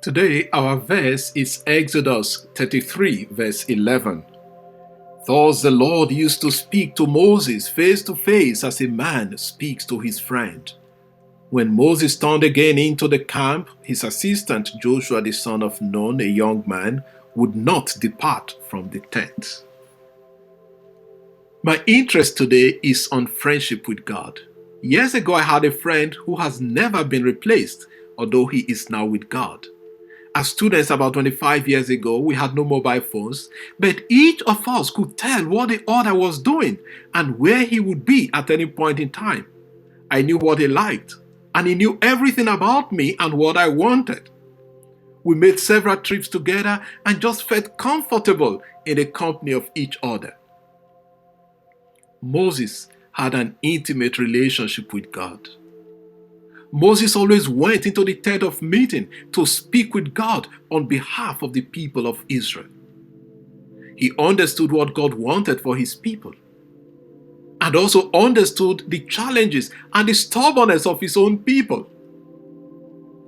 Today, our verse is Exodus 33, verse 11. Thus the Lord used to speak to Moses face to face as a man speaks to his friend. When Moses turned again into the camp, his assistant Joshua the son of Nun, a young man, would not depart from the tent. My interest today is on friendship with God. Years ago, I had a friend who has never been replaced, although he is now with God. As students about 25 years ago, we had no mobile phones, but each of us could tell what the other was doing and where he would be at any point in time. I knew what he liked, and he knew everything about me and what I wanted. We made several trips together and just felt comfortable in the company of each other. Moses had an intimate relationship with God. Moses always went into the tent of meeting to speak with God on behalf of the people of Israel. He understood what God wanted for his people and also understood the challenges and the stubbornness of his own people.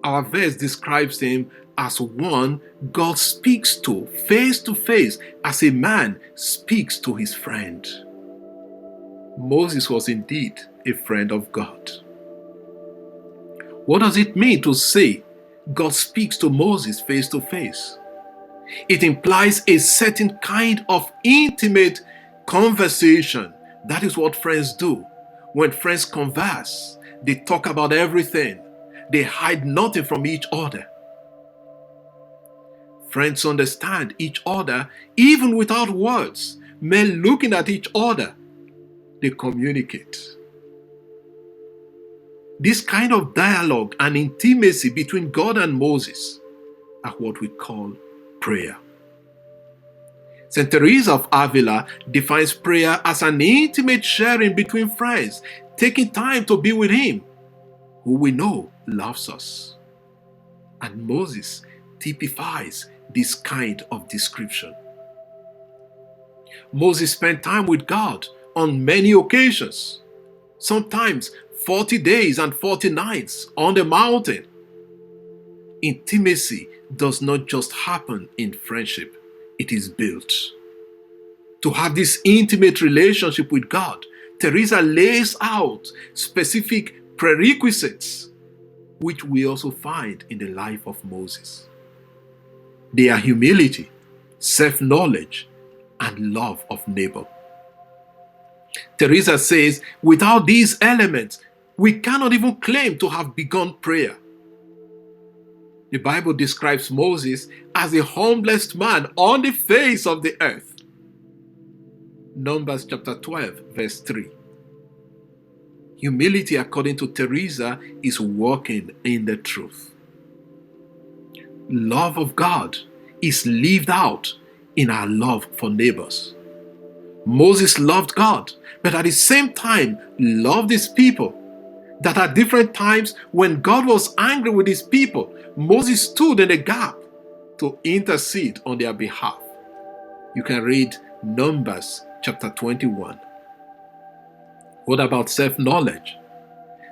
Our verse describes him as one God speaks to face, as a man speaks to his friend. Moses was indeed a friend of God. What does it mean to say God speaks to Moses face to face? It implies a certain kind of intimate conversation. That is what friends do. When friends converse, they talk about everything. They hide nothing from each other. Friends understand each other even without words. Men looking at each other, they communicate. This kind of dialogue and intimacy between God and Moses are what we call prayer. St. Teresa of Avila defines prayer as an intimate sharing between friends, taking time to be with Him, who we know loves us. And Moses typifies this kind of description. Moses spent time with God on many occasions, sometimes 40 days and 40 nights on the mountain. Intimacy does not just happen in friendship, it is built. To have this intimate relationship with God, Teresa lays out specific prerequisites, which we also find in the life of Moses. They are humility, self-knowledge, and love of neighbor. Teresa says, without these elements, we cannot even claim to have begun prayer. The Bible describes Moses as the humblest man on the face of the earth. Numbers chapter 12, verse 3. Humility, according to Teresa, is walking in the truth. Love of God is lived out in our love for neighbors. Moses loved God, but at the same time loved his people. That at different times when God was angry with his people, Moses stood in the gap to intercede on their behalf. You can read Numbers chapter 21. What about self-knowledge?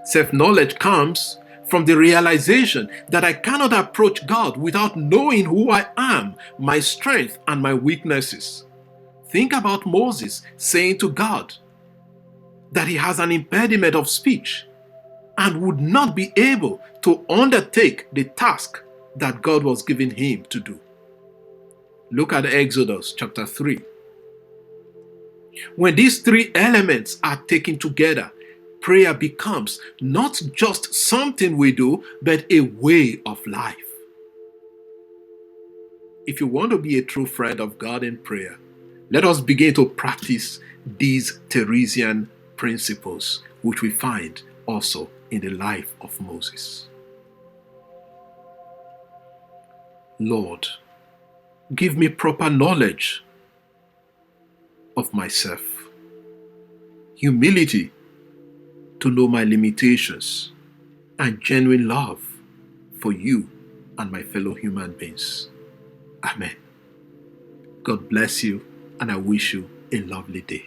Self-knowledge comes from the realization that I cannot approach God without knowing who I am, my strength, and my weaknesses. Think about Moses saying to God that he has an impediment of speech and would not be able to undertake the task that God was giving him to do. Look at Exodus chapter 3. When these three elements are taken together, prayer becomes not just something we do, but a way of life. If you want to be a true friend of God in prayer, let us begin to practice these Teresian principles, which we find also in the life of Moses. Lord, give me proper knowledge of myself, humility to know my limitations, and genuine love for you and my fellow human beings. Amen. God bless you, and I wish you a lovely day.